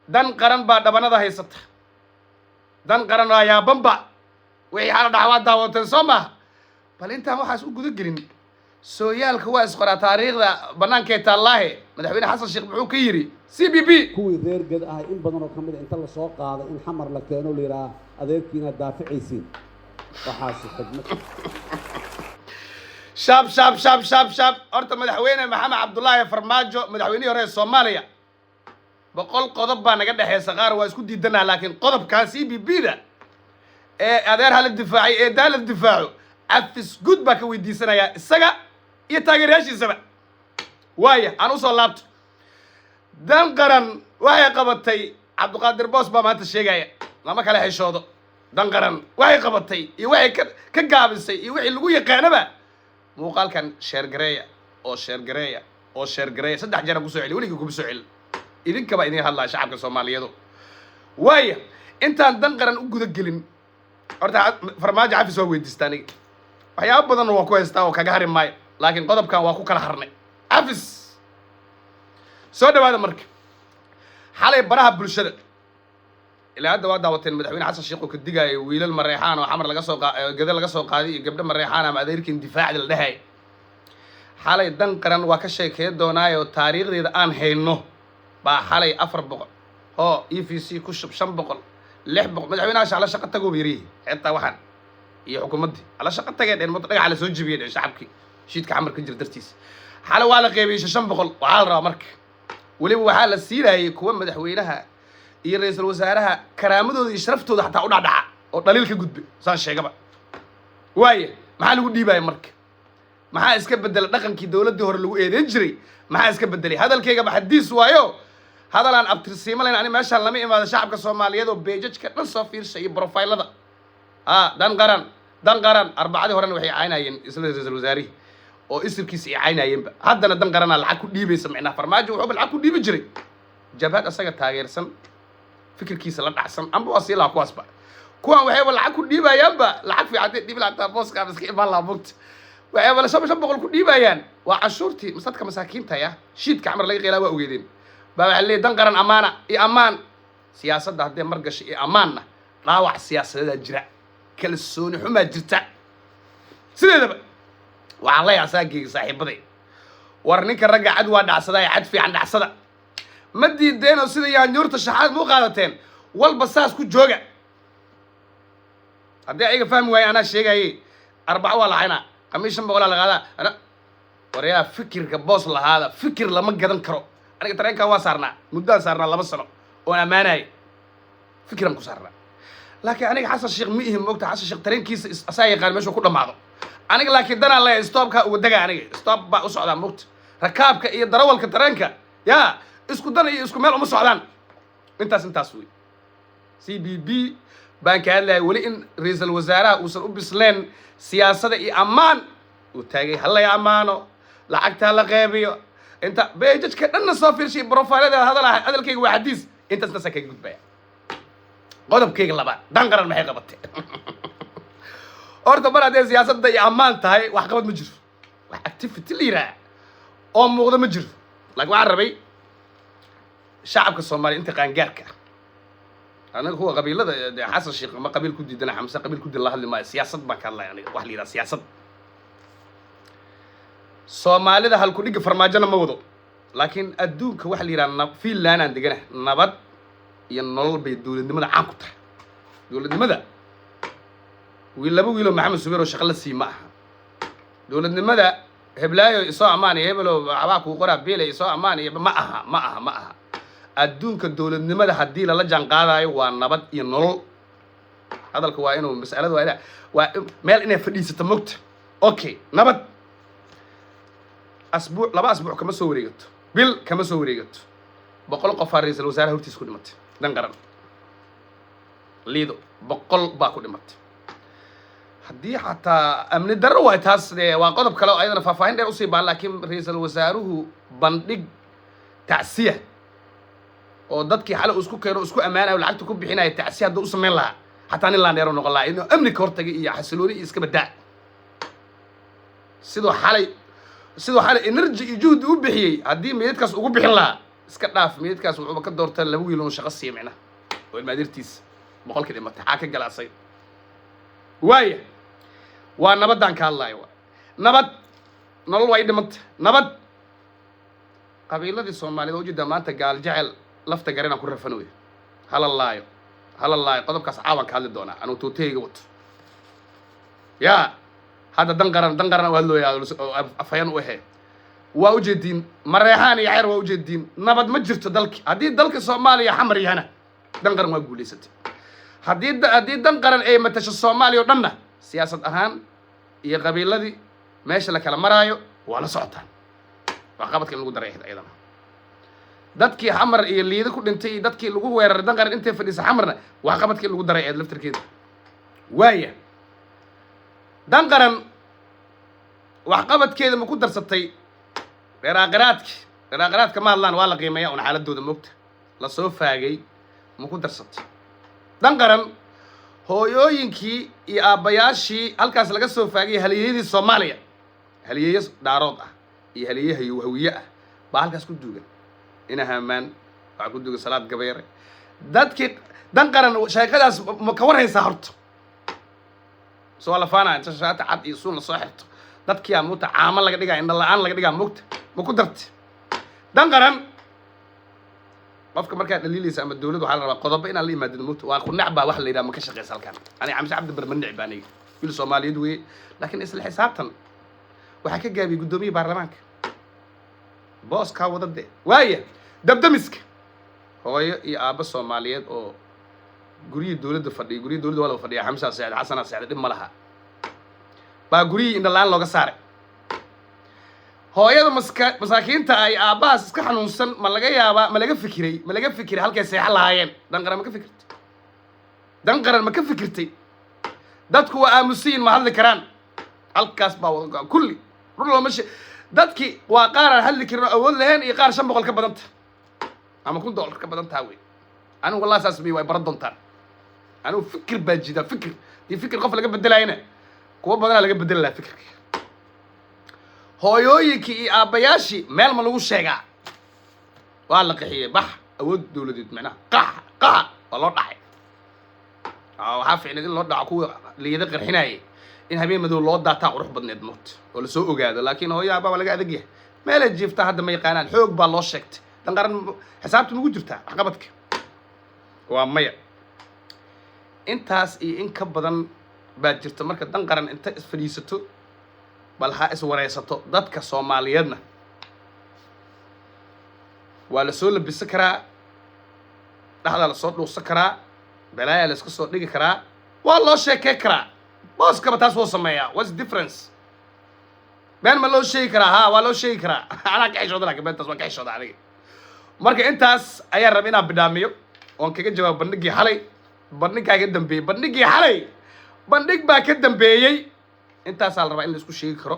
dan qaran baa dhabanada haysata dan qaran ayaa bamba wixii xala dhaxwaa daawateen soo maaha bal intaan waxaas u guda gelin sooyaalka waa isqoraa taariikhda bannaankee taallaahe madaxweyne xasan sheekh muxuu ka yidhi c b b kuwii reer ged ah in badan oo ka mid a inta la soo qaaday in xamar la keeno la yidhaha adeerkiina daaficaysiin waxaasi xigmad shaab horta madaxweyne maxamed cabdullaahi farmaajo madaxweynihii hore ee soomaaliya 100 qodob baa naga dhexeysa qaar waa isku diidanaa laakiin qodobkan c b b da ee adeer hala difaacay ee daala difaaco cafis gud baa ka weydiisanayaa isaga iyo taageerayaashiisaba waaya aan usoo laabto dan qaran waxay qabatay cabdiqaadir boos baa maanta sheegaya lama kala heshoodo dan qaran waxay qabatay iyo waxay ka gaabisay iyo wixii lagu yaqaanaba muuqaalkan sheergareeya oo sheergareeya oo sheergareeya 3 jeer ku soo celi weligii kuma soo celi idinkaba idin hadlaa shacabka Soomaaliyeed waaya intaan dan qaran u guda gelin horta farmaajo cafis waa weydiistaan waxyaabo badan waa ku haystaa oo kaga hari maayo laakiin qodobkan waa ku kala harnay cafis soo dhawaada marka xalay baraha bulshada ilaa hadda waa daawateen madaxweyne xasan sheekh oo ka digaayo wiilal mareexaan oo xamar laga soo gada laga soo qaaday iyo gabdho mareexaan ama adeerkin difaacda la dhahay xalay dan qaran waa ka sheekay doonaayo taariikhdeeda aan hayno baa xalay 400 oo EFC ku shub 500 600 madaxweynaha shaqo shaqo tago beeri xitaa waxan iyo xukuumadii ala shaqo tageen in muddo dhagax la soo jibiyay shacabkii shiidka xamar ka jir dartiis xalay waa la qeybiyay 500 waxa la rabaa marka waliba waxa la siirayay kuwa madaxweynaha iyo ra'iisul wasaaraha karaamadooda iyo sharaftooda xataa u dhacdhaca oo dhaliil ka gudbay saan sheegaba waaye maxaa lagu dhiibay marka maxaa iska bedelay dhaqankii dawladda hore lagu eedeyn jiray maxaa iska bedelay hadalkayga baxdiis waayo hadalaan abtirsiimo leen ani meeshaan lama imaado shacabka Soomaaliyeed oo beejajka dhan soo fiirshay iyo profiilada dan qaran arbacadii horena waxay caynayeen isla ra'iisul wasaarihi oo isirkiisa ay caynayeenba haddana dan qaran lacag ku dhiibaysa macnaha farmaajo wuxuu lacag ku dhiibi jiray jabhad asaga taageersan fikirkiisa la dhacsan amba wasiila kuwaasba kuwan waxay lacag ku dhiibayaanba lacag fiican dhiib lacagta booska iska imaan la mugta waxay wala 500 ku dhiibayaan waa cashuurtii masadka masaakiinta ya shiidka xamar laga qeylaa waa ogeedeen baa waxa leeyahay dan qaran amaana iyo amaan siyaasadda hadee margash iyo amaanna dhaawac siyaasadeed jira kalsooni xumaa jirta sideedaba waxaan la yaasaageega saaxiibaday war ninka ragga cad waa dhacsaday cad fiican dhacsada ma diideen oo sida yaanyuurta shaxaad mu qaadateen walba saas ku jooga haddii ayaga fahmi waayay anaa sheegayay 4 waa lahaynaa qamiishan boqol la qaadaa ana wariyaa fikirka boos lahaada fikir lama gadan karo aniga tareenka waa saarnaa muddaan saarnaa 2 sano oo amaanay fikiran ku saarnaa laakiin aniga xasan sheekh ma ihim moogta xasan sheekh tareenkiisa asaa yaqaan meesha ku dhamaado aniga laakiin danaa la stopka uga daga aniga stop ba u socdaa moogta rakaabka iyo darawalka tareenka yaa isku dan iyo isku meel uma socdaan intaas wey CBB baan ka hadlay wali in ra'iisul wasaaraha uusan u bisleen siyaasadda iyo amaan uu taagay hal ya amaano lacagta la qeybiyo inta beejajka dhanna soo fiirshay profiilada hadalkayga waa xadiis intaas ka kaga gudbaya qodobkayga labaad dan qaran maxay qabatay horta mar haddii siyaasadda iyo amaan tahay wax qabad ma jiro wax activity liraa oo muuqda ma jiro laakiin waxaan rabay shacabka Soomaaliya inta qaangaarka anaga huwa qabiilada xasan sheekh ma qabiil ku diidana xamsa qabiil ku diidana hadli ma siyaasad baan ka hadlay aniga wax liira siyaasad Soomaalida hal ku dhiga farmaajana ma wado laakiin adduunka wax liira Finland aan degana nabad iyo nolol bay dawladnimada caan ku tahay dawladnimada laba wiilo maxamed subeer oo shaqo la siima aha dawladnimada heblaayo isoo amaanay hebelo waxba ku qoraa beelay isoo amaanay ma aha adduunka dawladnimada haddii lala jaan qaadayo waa nabad iyo nolol hadalka waa inuu mas'aladu waa meel inay fadhiisato mogta okay nabad asbuuc 2 asbuuc kama soo wareegato bil kama soo wareegato 100 qof ra'iisul wasaaraha hortiis ku dhimatay dan qaran liido 100 baa ku dhimatay haddii xataa amni darro waa taas waa qodob kale oo ayadana faahfaahin dheer u sii baan laakiin ra'iisul wasaaruhu bandhig tacsiya oo dadkii xal isku keeno isku amaanayo lacagta ku bixinay tacsiya hadda u sameyn lahaa xataa nin la dheero noqon lahaa inuu amni ka hortagay iyo xasilooni iska badaa sidoo xalay energy iyo juhdi u bixiyay haddii meedkaas ugu bixin lahaa iska dhaaf meedkaas wuxuuba ka doortaa laba wiil oo shaqo siiya micnaha oo ilmaadirtiisa boqolkii dhimatay xaa ka galaasay waaya waa nabaddaan ka hadlaayo waa nabad nolol waa i dhimanta nabad qabiiladii soomaaliyeed oo ujeedaa maanta gaal jecel lafta garenaan ku rafanoy hala laayo qodobkaas caawan ka hadli doonaa anuu tuutahayga wato yaa hadda dan qaran u hadlooyaa oo afhayeen u ahee waa ujeediin mareexaan iyo ceer waa ujeediin nabad ma jirto dalki haddii dalka soomaaliya xamar yahana dan qaran waa guulaysatay haddii dan qaran ay matasho soomaaliya oo dhanna siyaasad ahaan iyo qabiiladii meesha la kala maraayo waa la socotaan waa qabadka in lagu daray ayadana dadkii xamar iyo liida ku dhintay iyo dadkii lagu weeraray dan qaran intay fadhiisa xamarna waa qabadka in lagu daray eed laftarkeeda waaya dan qaran wax qabadkeeda ma ku darsatay dheeraaqiraadka ma hadlaan waa la qiimeeya un xaaladooda moogta la soo faagay ma ku darsatay dan qaran hooyooyinkii iyo aabbayaashii halkaas laga soo faagay halyeeyadii soomaaliya halyeeyo dhaarood ah iyo halyeeyo hawiye ah baa halkaas ku duugan ina hamaan waxaa ku duugan salaad gabeere dadkii dan qaran sheekadaas ma ka warhaysaa horta soo la faanaa inta shaati cad iyo suun la soo xirto dadkii aa moogta caamo laga dhigaa indha la-aan laga dhigaa moogta ma ku dartay dan qaran qofka markaad dhaliilaysa ama dawladda waxaa la rabaa qodobo inaan la imaadin moogta waa ku necbaa wax la yidhaha ma ka shaqeysa halkan aniga xamse cabdi bar ma necba aniga wiil soomaaliyeed weeye laakiin isla xisaabtan waxaa ka gaabiyey guddoomiye baarlamaanka booskaa wadade waaya dabdamiska hooyo iyo aabbo soomaaliyeed oo guryihii dawladda fadhiya guryihii dawladda waa laga fadhiya xamsaa seexda xasanaa seexda dhib ma laha baa guryihii indha la-aan looga saaray hooyada masaakiinta ay aabbahaas iska xanuunsan ma laga yaabaa ma laga fikiray halkay seexan lahaayeen dan qaran ma ka fikirtay dan qaran ma ka fikirtay dadku waa aamusiyin ma hadli karaan halkaas baa kulli run looma dadkii waa qaar aan hadli karin oo awood lahayn iyo qaar 500 ka badanta ama $1,000 ka badantaa wey anigu wallahi saas way baran doontaan anigu fikir baa jida fikir qof laga bedelayna kuwa badanaa laga bedeli lahaa fikirka hooyooyinkii iyo aabbayaashii meel ma lagu sheegaa waa la qixiyey bax awood dawladeed macnaha qaxa waa loo dhacay waxaa ficneed in loo dhaco kuwa liyada qarxinayay in habeen madow loo daataa qurux badneed moot oo la soo ogaado laakiin hooyo aabba waa laga adag yahay meelay jiiftaa hadda ma yaqaanaan xoog baa loo sheegtay dan qaran xisaabta nugu jirtaa waxqabadka waa maya intaas iyo in ka badan baa jirta marka dan qaran inta isfadhiisato bal ha iswareysato dadka soomaaliyeedna waa la soo labisan karaa dhaxdaa la soo dhuuqsan karaa balaayaa la iska soo dhigi karaa waa loo sheekey karaa booskaba taas wuu sameeyaa what's difference been ma loo sheegi karaa ha waa loo sheegi karaa anaa ka xishooda laakiin beentaas waan ka xishooda aniga marka intaas ayaan raba inaan bidhaamiyo oon kaga jawaabo bandhigii xalay bandhigaa ka dambeeyey bandhig baa ka dambeeyey intaasaa la rabaa in la isku sheegi karo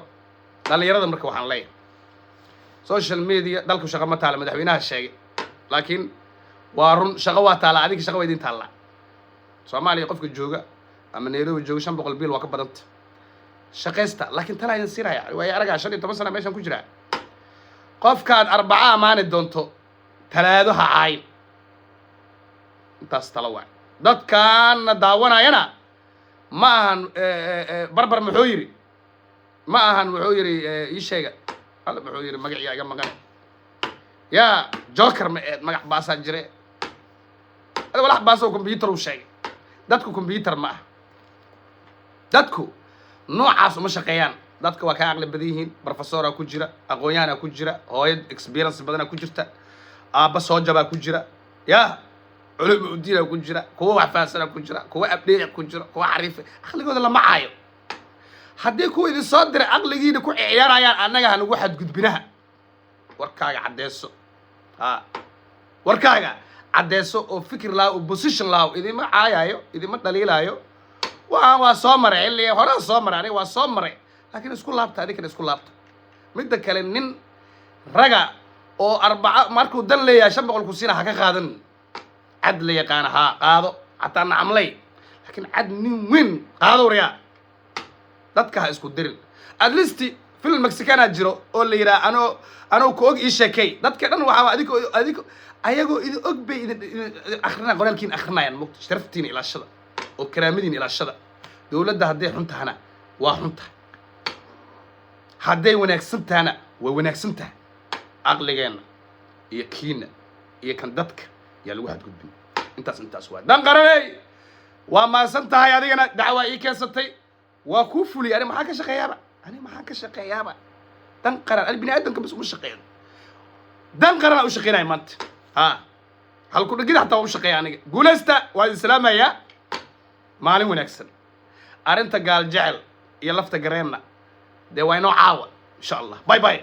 dhallinyarada marka waxaan leeyahay social media dalku shaqo ma taala madaxweynaha sheegay laakiin waa run shaqo waa taala adiga shaqo waa idin taallaa soomaaliya qofka jooga ama nairobi jooga 500 bil waa ka badanta shaqaysta laakiin talaa idin siiraya way aragaa 15 sano meeshan ku jira qofkaad arbaca amaani doonto talaado ha caayin intaas tala waay dadkaana daawanayana ma ahan barbar muxuu yiri ma ahan wuxuu yiri ii sheega alla muxuu yiri magaciisa iga maqan yaa joker ma magac baasaa jire hada walax baasoo computer uu sheegay dadku computer ma ah dadku noocaas uma shaqeeyaan dadka waa ka aqli badan yihiin professora ku jira aqoon-yahanaa ku jira hooyad experience badanaa ku jirta aabba soo jabaa ku jira yaa culum udiina ku jira kuwa wax fahansana ku jira kuwa abdheec ku jira kuwa xariifa aqligooda lama caayo haddii kuwa idin soo diray aqligiina ku ciyaarayaan annaga hanagu xadgudbinaha warkaaga caddeeso warkaaga caddeeso oo fikir laha oo position laha idima caayayo idima dhaliilaayo waa soo maray xilli hore soo maray aniga waa soo maray laakiin isku laabta adinkana isku laabta midda kale nin raga oo arbaca markuu dan leeyahay 500 ku siina ha ka qaadan cad la yaqaan ha qaado hataa nacamlay laakiin cad nin weyn qaado wariya dadka ha isku dirin at least فيلم مكسيكانا جرو oo la yiraahdo anoo ku og ii sheekay dadka dhan waxa adigo ayagoo idin og bay idin akhrina qoraalkiin akhrinayaan mugta sharaftiin ilaashada oo karaamadiin ilaashada dawladda hadday xun tahana waa xun tahay hadday wanaagsan tahana waa wanaagsan tahay aqligeena iyo kiina iyo kan dadka yaa lagu xadgudbin intaas waa dan qaranay waa maasan tahay adigana dacwa ii keensatay waa ku fuliyay ani maxaa ka shaqeeyaaba dan qaran ani bini aadamka bas uma shaqeeyo dan qaran u shaqeynay maanta hal ku dhigid xataa u shaqeeya aniga guulaysta waa idin salaamayaa maalin wanaagsan arinta gaal jecel iyo lafta gareenna dee waa inoo caawa insha allah bye bye